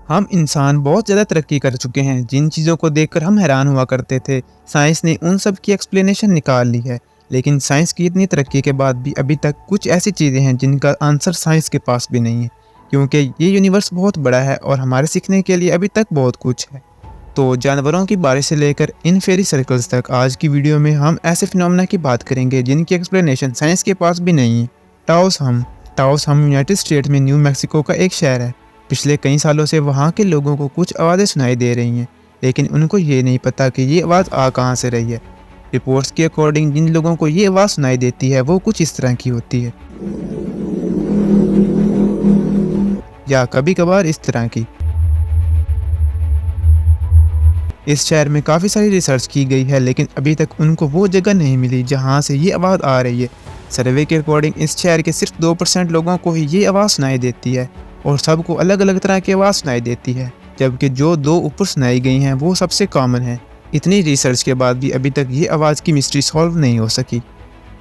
हम इंसान बहुत ज़्यादा तरक्की कर चुके हैं। जिन चीज़ों को देखकर हम हैरान हुआ करते थे, साइंस ने उन सब की एक्सप्लेनेशन निकाल ली है। लेकिन साइंस की इतनी तरक्की के बाद भी अभी तक कुछ ऐसी चीज़ें हैं जिनका आंसर साइंस के पास भी नहीं है, क्योंकि ये यूनिवर्स बहुत बड़ा है और हमारे सीखने के लिए अभी तक बहुत कुछ है। तो जानवरों की बारिश से लेकर इन फेरी सर्कल्स तक आज की वीडियो में हम ऐसे फिनोमेना की बात करेंगे जिनकी एक्सप्लेनेशन साइंस के पास भी नहीं है। टाओस हम यूनाइटेड स्टेट में न्यू मैक्सिको का एक शहर है। पिछले कई सालों से वहाँ के लोगों को कुछ आवाज़ें सुनाई दे रही हैं, लेकिन उनको ये नहीं पता कि ये आवाज़ आ कहाँ से रही है। रिपोर्ट्स के अकॉर्डिंग जिन लोगों को ये आवाज़ सुनाई देती है वो कुछ इस तरह की होती है, या कभी कभार इस तरह की। इस शहर में काफ़ी सारी रिसर्च की गई है, लेकिन अभी तक उनको वो जगह नहीं मिली जहाँ से ये आवाज़ आ रही है। सर्वे के अकॉर्डिंग इस शहर के सिर्फ 2% लोगों को ही ये आवाज़ सुनाई देती है और सबको अलग अलग तरह की आवाज़ सुनाई देती है, जबकि जो दो ऊपर सुनाई गई हैं वो सबसे कॉमन है। इतनी रिसर्च के बाद भी अभी तक ये आवाज़ की मिस्ट्री सॉल्व नहीं हो सकी।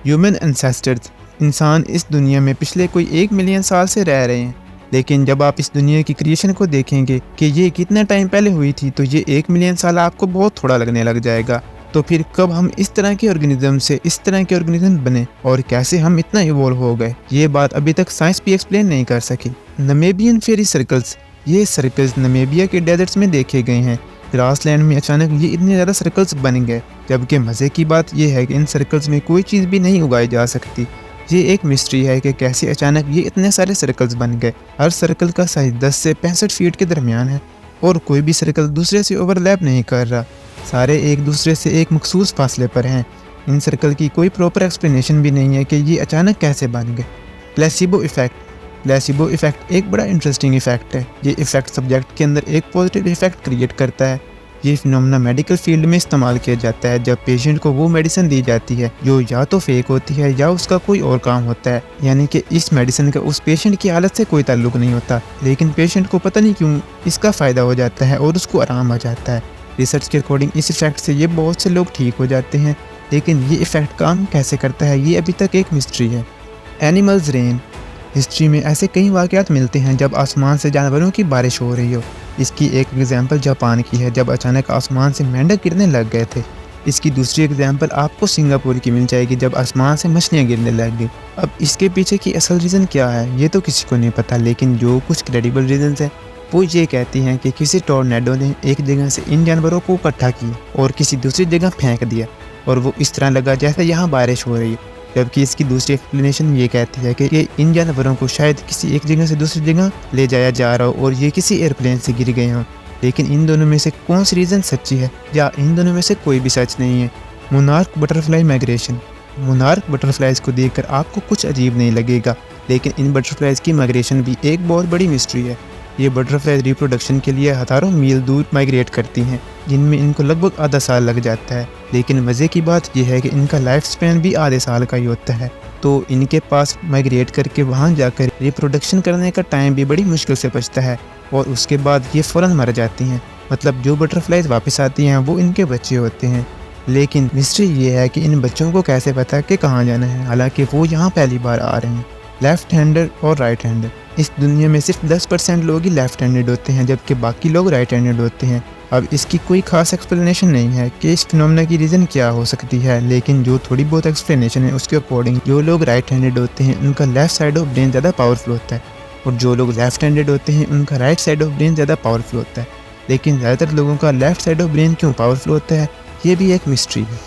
ह्यूमन एंसेस्टर्स, इंसान इस दुनिया में पिछले कोई 1 मिलियन साल से रह रहे हैं, लेकिन जब आप इस दुनिया की क्रिएशन को देखेंगे कि ये कितना टाइम पहले हुई थी, तो ये 1 मिलियन साल आपको बहुत थोड़ा लगने लग जाएगा। तो फिर कब हम इस तरह के ऑर्गेनिज्म से इस तरह के ऑर्गेनिज्म बने और कैसे हम इतना इवॉल्व हो गए, ये बात अभी तक साइंस भी एक्सप्लेन नहीं कर सकी। नमीबियन फेरी सर्कल्स, ये सर्कल्स नमीबिया के डेजर्ट्स में देखे गए हैं। ग्रासलैंड में अचानक ये इतने ज़्यादा सर्कल्स बन गए, जबकि मज़े की बात यह है कि इन सर्कल्स में कोई चीज़ भी नहीं उगाई जा सकती। ये एक मिस्ट्री है कि कैसे अचानक ये इतने सारे सर्कल्स बन गए। हर सर्कल का साइज 10 से 65 फीट के दरमियान है और कोई भी सर्कल दूसरे से ओवरलैप नहीं कर रहा। सारे एक दूसरे से एक मखसूस फासले पर हैं। इन सर्कल की कोई प्रॉपर एक्सप्लेनेशन भी नहीं है कि ये अचानक कैसे बन गए। प्लेसिबो इफेक्ट एक बड़ा इंटरेस्टिंग इफेक्ट है। ये इफेक्ट सब्जेक्ट के अंदर एक पॉजिटिव इफेक्ट क्रिएट करता है। ये फिनोमेना मेडिकल फील्ड में इस्तेमाल किया जाता है जब पेशेंट को वो मेडिसिन दी जाती है जो या तो फेक होती है या उसका कोई और काम होता है, यानी कि इस मेडिसिन का उस पेशेंट की हालत से कोई ताल्लुक नहीं होता, लेकिन पेशेंट को पता नहीं क्यों इसका फ़ायदा हो जाता है और उसको आराम आ जाता है। रिसर्च के अकॉर्डिंग इस इफेक्ट से ये बहुत से लोग ठीक हो जाते हैं, लेकिन ये इफेक्ट काम कैसे करता है ये अभी तक एक मिस्ट्री है। एनिमल्स रेन, हिस्ट्री में ऐसे कई वाक़यात मिलते हैं जब आसमान से जानवरों की बारिश हो रही हो। इसकी एक एग्जांपल जापान की है, जब अचानक आसमान से मेंढक गिरने लग गए थे। इसकी दूसरी एग्जांपल आपको सिंगापुर की मिल जाएगी, जब आसमान से मछलियाँ गिरने लग गई। अब इसके पीछे की असल रीज़न क्या है ये तो किसी को नहीं पता, लेकिन जो कुछ क्रेडिबल रीजन्स हैं वो ये कहती हैं कि किसी टॉर्नेडो ने एक जगह से इन जानवरों को इकट्ठा किया और किसी दूसरी जगह फेंक दिया और वो इस तरह लगा जैसे यहाँ बारिश हो रही है। जबकि इसकी दूसरी एक्सप्लेनेशन ये कहती है कि इन जानवरों को शायद किसी एक जगह से दूसरी जगह ले जाया जा रहा हो और ये किसी एयरप्लेन से गिर गए हों। लेकिन इन दोनों में से कौन सी रीज़न सच्ची है या इन दोनों में से कोई भी सच नहीं है। Monarch butterfly migration, monarch butterflies को देखकर आपको कुछ अजीब नहीं लगेगा, लेकिन इन बटरफ्लाइज की माइग्रेशन भी एक बहुत बड़ी मिस्ट्री है। ये बटरफ्लाई रिप्रोडक्शन के लिए हज़ारों मील दूर माइग्रेट करती हैं, जिनमें इनको लगभग आधा साल लग जाता है। लेकिन मज़े की बात यह है कि इनका लाइफ स्पैन भी आधे साल का ही होता है, तो इनके पास माइग्रेट करके वहाँ जाकर रिप्रोडक्शन करने का टाइम भी बड़ी मुश्किल से बचता है और उसके बाद ये फ़ौरन मर जाती हैं। मतलब जो बटरफ्लाइज वापस आती हैं वो इनके बच्चे होते हैं। लेकिन मिस्ट्री ये है कि इन बच्चों को कैसे पता कि कहाँ जाना है, हालांकि वो यहाँ पहली बार आ रहे हैं। लेफ़्ट हैंडर और राइट हैंडर, इस दुनिया में सिर्फ 10% लोग ही लेफ़्ट हैंडेड होते हैं, जबकि बाकी लोग राइट हैंडेड होते हैं। अब इसकी कोई खास एक्सप्लेनेशन नहीं है कि इस फिनोमेना की रीज़न क्या हो सकती है, लेकिन जो थोड़ी बहुत एक्सप्लेनेशन है उसके अकॉर्डिंग जो लोग राइट हैंडेड होते हैं उनका लेफ़्ट साइड ऑफ ब्रेन ज़्यादा पावरफुल होता है और जो लोग लेफ़्ट हैंडेड होते हैं उनका राइट साइड ऑफ ब्रेन ज़्यादा पावरफुल होता है। लेकिन ज़्यादातर लोगों का लेफ़्ट साइड ऑफ ब्रेन क्यों पावरफुल होता है ये भी एक मिस्ट्री है।